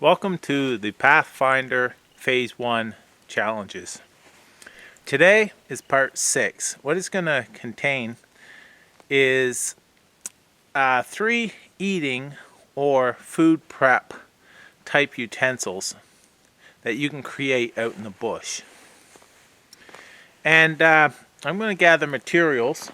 Welcome to the Pathfinder Phase 1 challenges. Today is part 6. What it's going to contain is 3 eating or food prep type utensils that you can create out in the bush. And I'm going to gather materials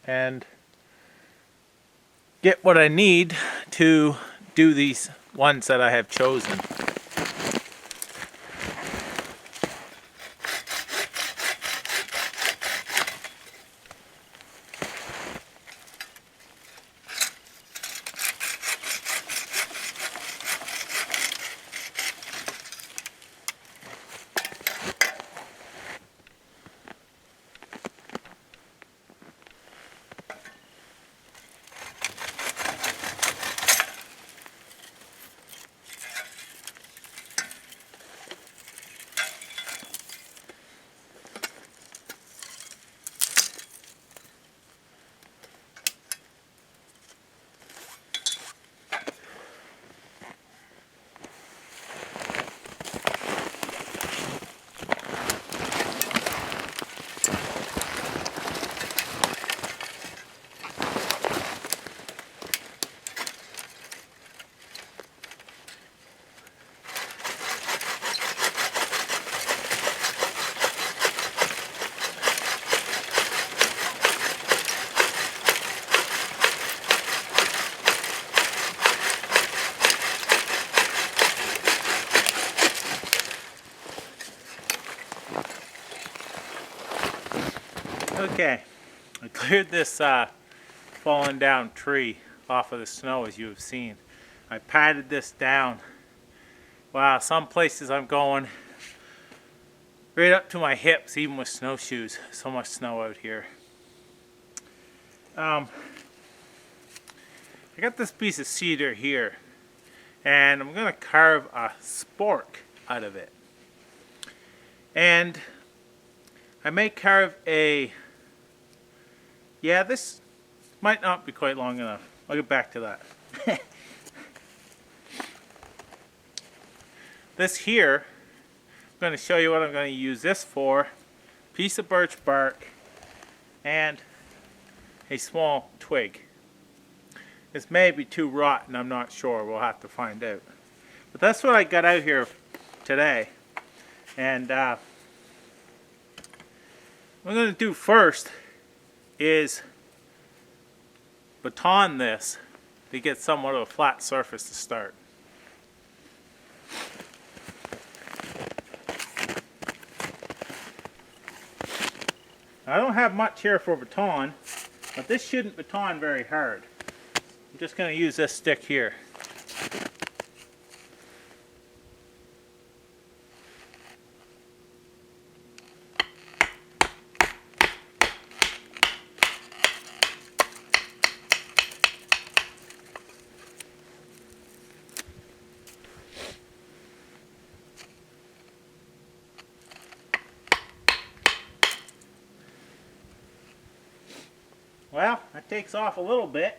and get what I need to do these ones that I have chosen. Okay, I cleared this fallen down tree off of the snow, as you have seen. I patted this down. Wow, some places I'm going right up to my hips, even with snowshoes. So much snow out here. I got this piece of cedar here, and I'm going to carve a spork out of it. And I may carve a... Yeah, this might not be quite long enough. I'll get back to that. This here, I'm going to show you what I'm going to use this for. Piece of birch bark and a small twig. This may be too rotten, I'm not sure. We'll have to find out. But that's what I got out here today. And what I'm going to do first is baton this to get somewhat of a flat surface to start. I don't have much here for baton, but this shouldn't baton very hard. I'm just going to use this stick here. Well, that takes off a little bit.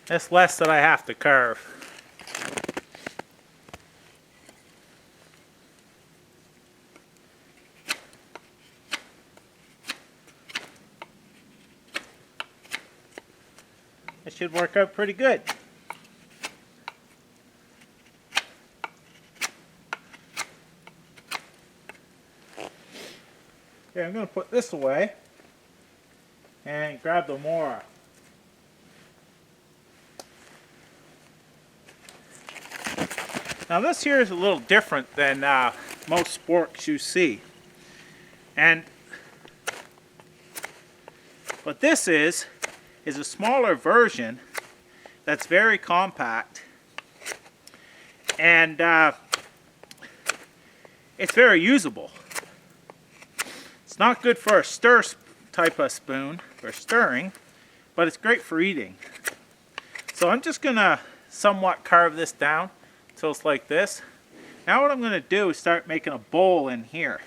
That's less that I have to carve. It should work out pretty good. Okay, I'm going to put this away and grab the mora. Now this here is a little different than most sporks you see. And what this is a smaller version that's very compact, and it's very usable. It's not good for a stir type of spoon for stirring, but it's great for eating. So I'm just gonna somewhat carve this down so it's like this. Now what I'm going to do is start making a bowl in here.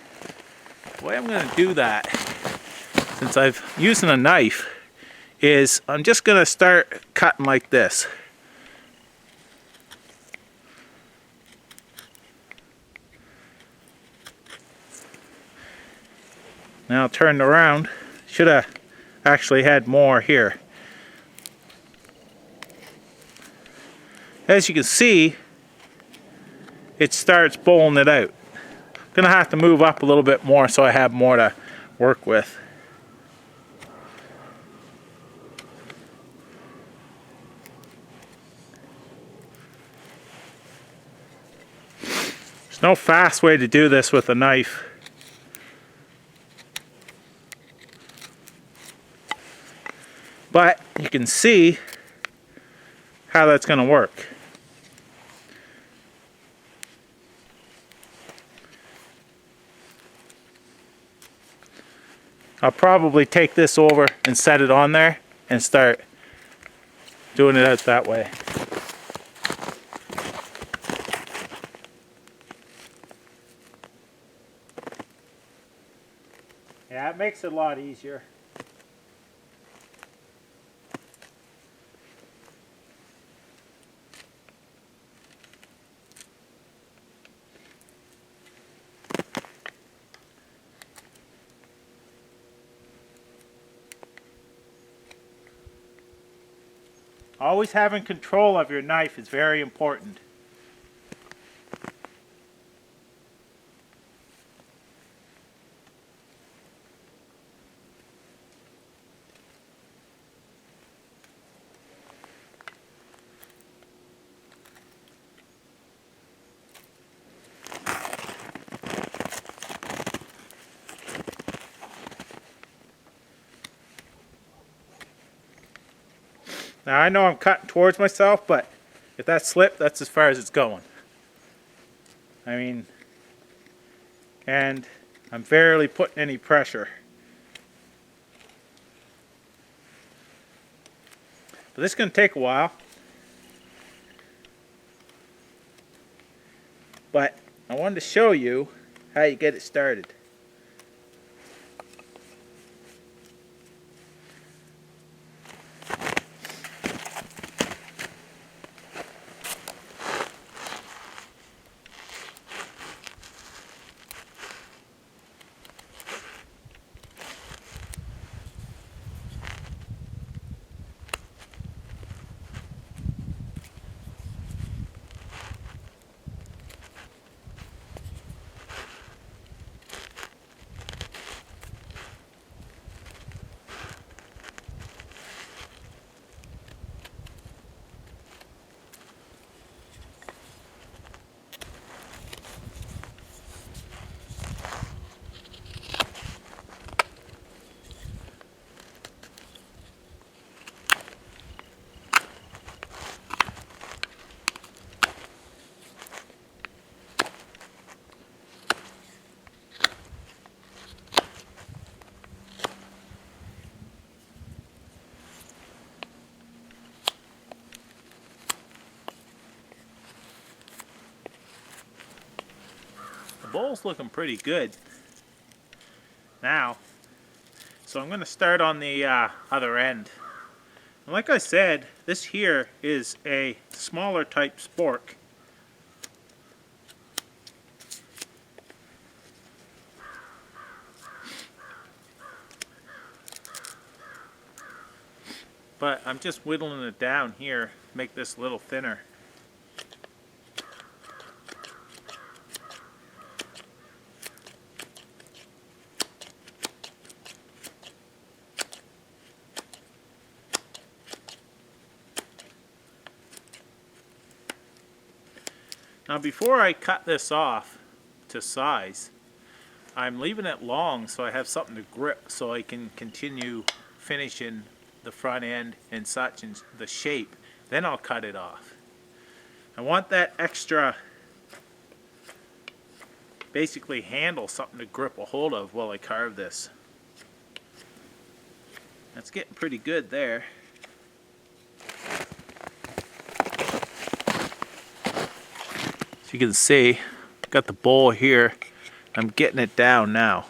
The way I'm going to do that, since I'm using a knife, is I'm just going to start cutting like this. Now turned around, should have actually had more here. As you can see, it starts bowling it out. I'm gonna have to move up a little bit more so I have more to work with. There's no fast way to do this with a knife. But you can see how that's going to work. I'll probably take this over and set it on there and start doing it out that way. Yeah, it makes it a lot easier. Always having control of your knife is very important. Now I know I'm cutting towards myself, but if that slipped, that's as far as it's going. I mean, and I'm barely putting any pressure. But this is going to take a while. But I wanted to show you how you get it started. The bowl's looking pretty good now, so I'm going to start on the other end. And like I said, this here is a smaller type spork. But I'm just whittling it down here to make this a little thinner. Now before I cut this off to size, I'm leaving it long so I have something to grip so I can continue finishing the front end and such and the shape. Then I'll cut it off. I want that extra basically handle, something to grip a hold of while I carve this. That's getting pretty good there. As you can see, got the bowl here. I'm getting it down now.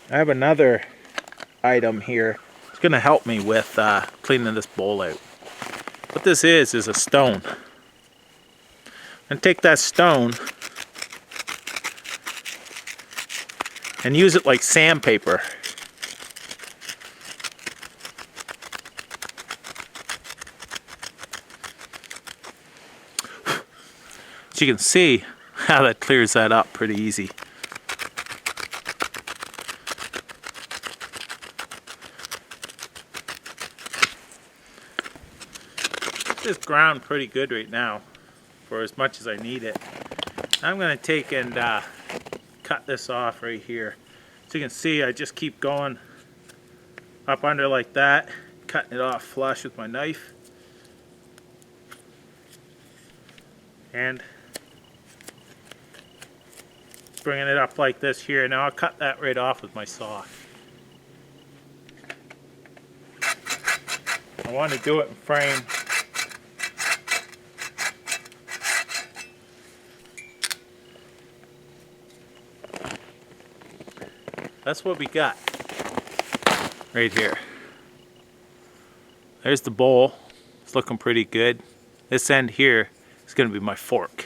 I have another item here. It's going to help me with cleaning this bowl out. What this is a stone. And take that stone and use it like sandpaper. As you can see how that clears that up pretty easy. This ground pretty good right now for as much as I need it. I'm going to take and cut this off right here. So you can see I just keep going up under like that, cutting it off flush with my knife. And bringing it up like this here. Now I'll cut that right off with my saw. I want to do it in frame. That's what we got right here. There's the bowl. It's looking pretty good. This end here is going to be my fork.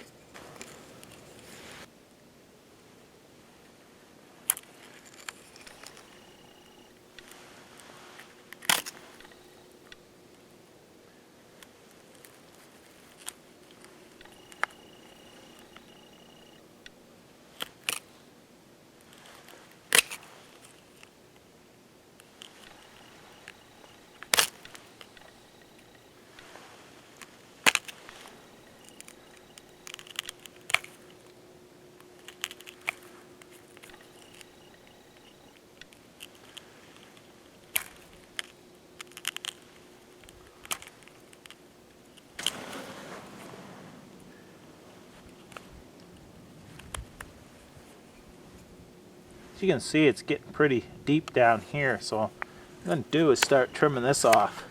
As you can see, it's getting pretty deep down here, so what I'm going to do is start trimming this off.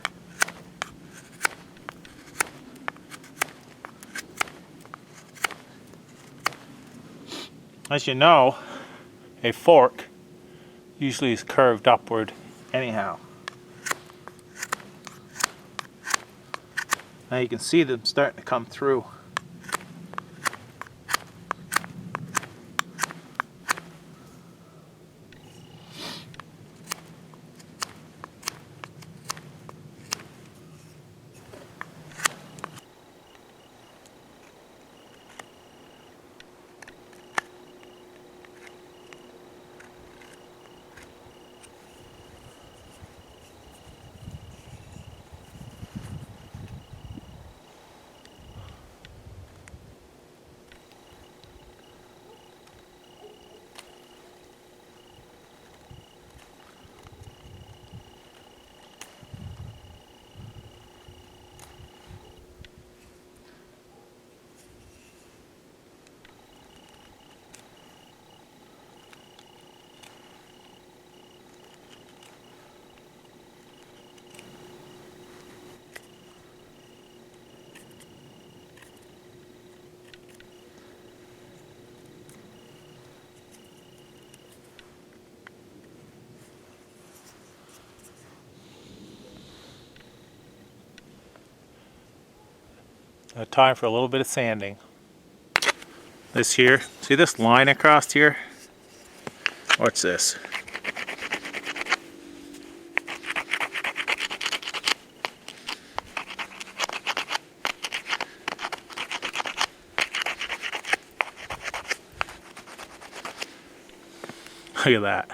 As you know, a fork usually is curved upward anyhow. Now you can see them starting to come through. Time for a little bit of sanding. This here, see this line across here? What's this? Look at that.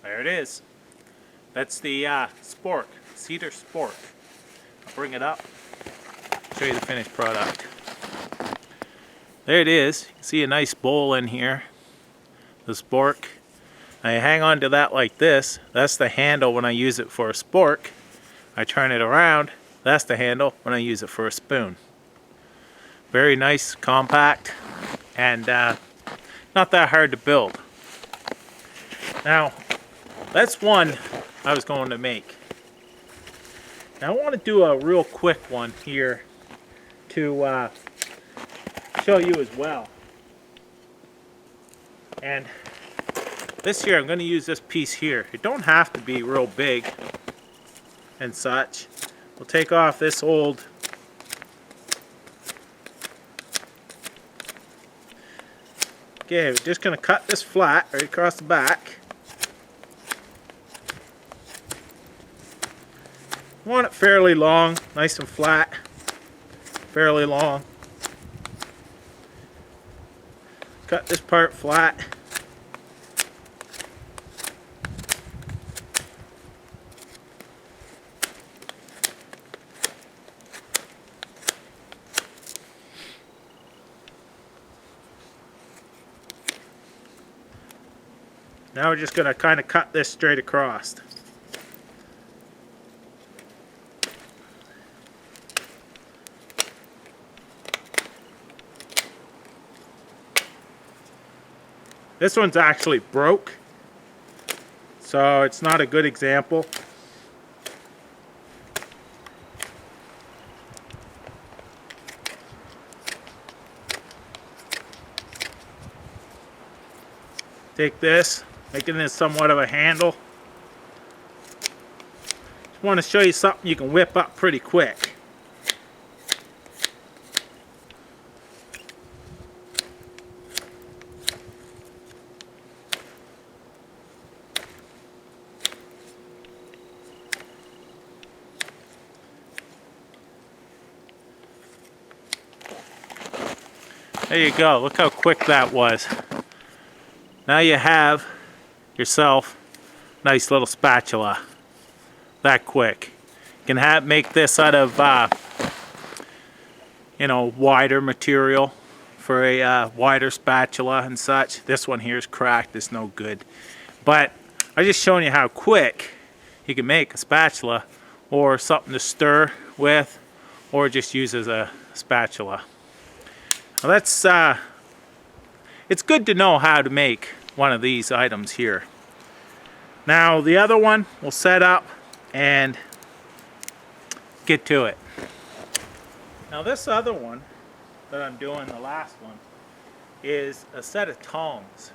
There it is. That's the spork, cedar spork. I'll bring it up, show you the finished product. There it is. You can see a nice bowl in here. The spork. I hang on to that like this. That's the handle when I use it for a spork. I turn it around. That's the handle when I use it for a spoon. Very nice, compact, and not that hard to build. Now, that's one I was going to make. Now I want to do a real quick one here to show you as well. And this here, I'm going to use this piece here. It don't have to be real big and such. We'll take off this old okay, we're just going to cut this flat right across the back. Want it fairly long, nice and flat, fairly long. Cut this part flat. Now we're just going to kind of cut this straight across. This one's actually broke, so it's not a good example. Take this, making this somewhat of a handle. Just want to show you something you can whip up pretty quick. There you go, look how quick that was. Now you have yourself a nice little spatula. That quick. You can make this out of wider material for a wider spatula and such. This one here is cracked, it's no good. But I'm just showing you how quick you can make a spatula or something to stir with, or just use as a spatula. Well, that's it's good to know how to make one of these items here. Now the other one we'll set up and get to it. Now this other one that I'm doing, the last one, is a set of tongs.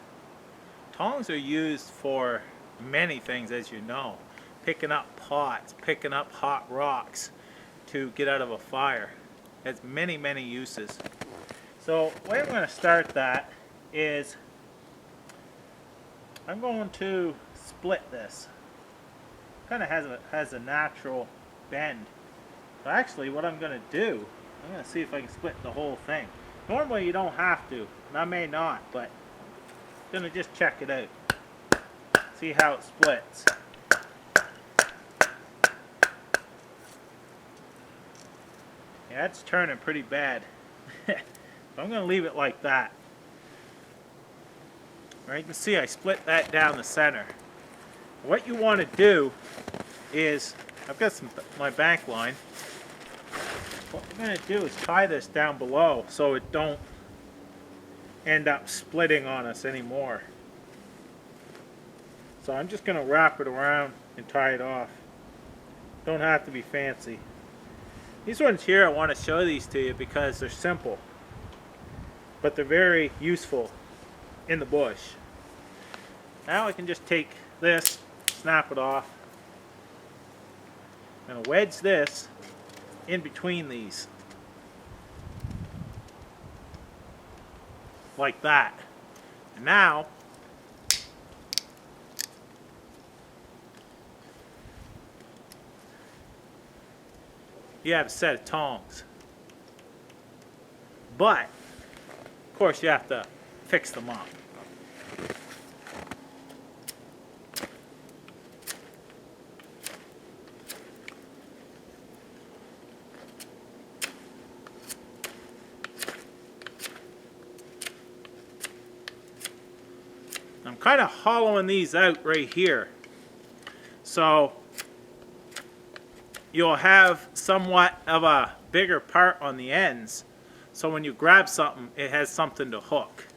Tongs are used for many things, as you know. Picking up pots, picking up hot rocks to get out of a fire. It has many, many uses. So the way I'm going to start that is I'm going to split this. Kind of has a natural bend. So actually what I'm going to do, I'm going to see if I can split the whole thing. Normally you don't have to, and I may not, but I'm going to just check it out. See how it splits. Yeah, it's turning pretty bad. I'm going to leave it like that. Right, you can see I split that down the center. What you want to do is, I've got my bank line. What we're going to do is tie this down below so it don't end up splitting on us anymore. So I'm just going to wrap it around and tie it off. Don't have to be fancy. These ones here, I want to show these to you because they're simple, but they're very useful in the bush. Now I can just take this, snap it off. I'm going to wedge this in between these. Like that. And now you have a set of tongs. But of course you have to fix them up. I'm kind of hollowing these out right here, so you'll have somewhat of a bigger part on the ends, so when you grab something, it has something to hook.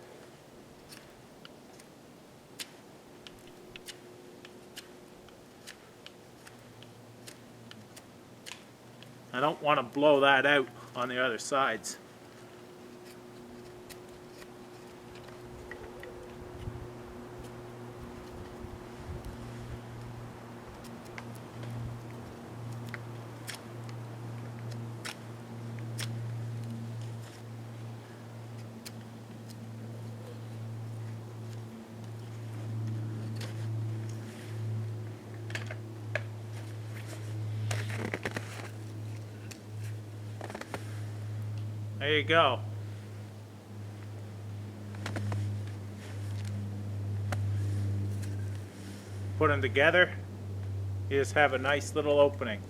I don't want to blow that out on the other sides. There you go. Put them together, you just have a nice little opening.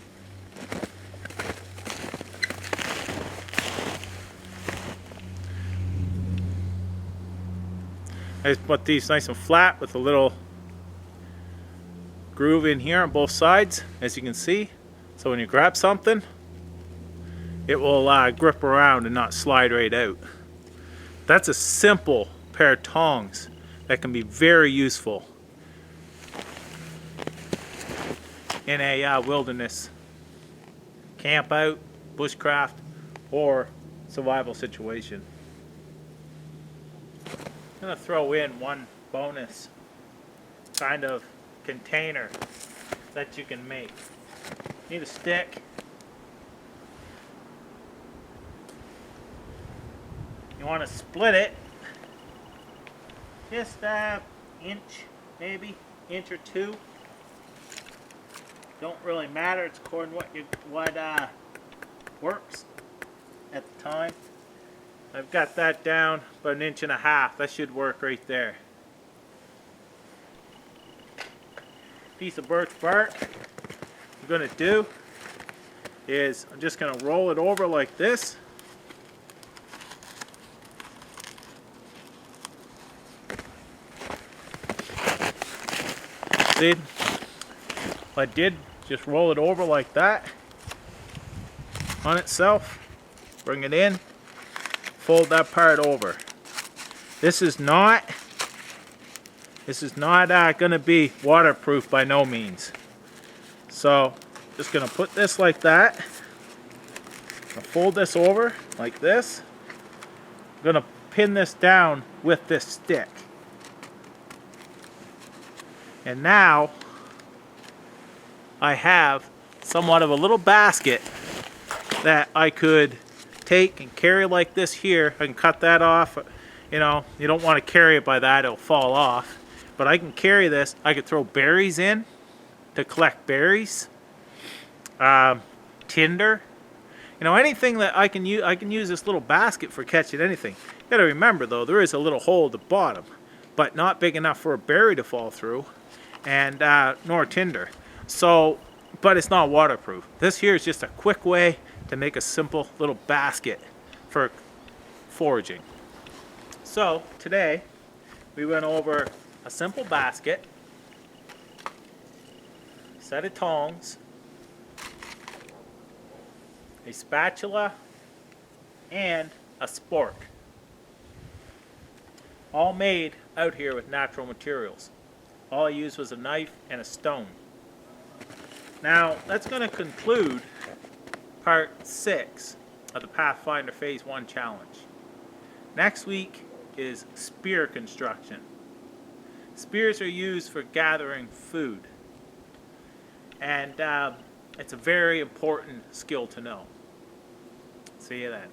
I just put these nice and flat with a little groove in here on both sides, as you can see. So when you grab something, it will grip around and not slide right out. That's a simple pair of tongs that can be very useful in a wilderness camp out, bushcraft, or survival situation. I'm going to throw in one bonus kind of container that you can make. Need a stick. You want to split it just an inch, maybe inch or two. Don't really matter. It's according to what works at the time. I've got that down about 1.5 inches. That should work right there. Piece of birch bark. What I'm going to do is I'm just going to roll it over like this. See? I did just roll it over like that on itself. Bring it in. Fold that part over. This is not going to be waterproof by no means. So just going to put this like that. I'll fold this over like this. I'm going to pin this down with this stick. And now I have somewhat of a little basket that I could take and carry like this here. I can cut that off. You know, you don't want to carry it by that, it'll fall off. But I can carry this. I could throw berries in to collect berries. Tinder. You know, anything that I can use this little basket for catching anything. You gotta remember though, there is a little hole at the bottom, but not big enough for a berry to fall through, and nor tinder. So, but it's not waterproof. This here is just a quick way to make a simple little basket for foraging. So today we went over a simple basket, set of tongs, a spatula, and a spork. All made out here with natural materials. All I used was a knife and a stone. Now that's going to conclude part 6 of the Pathfinder Phase 1 challenge. Next week is spear construction. Spears are used for gathering food, and it's a very important skill to know. See you then.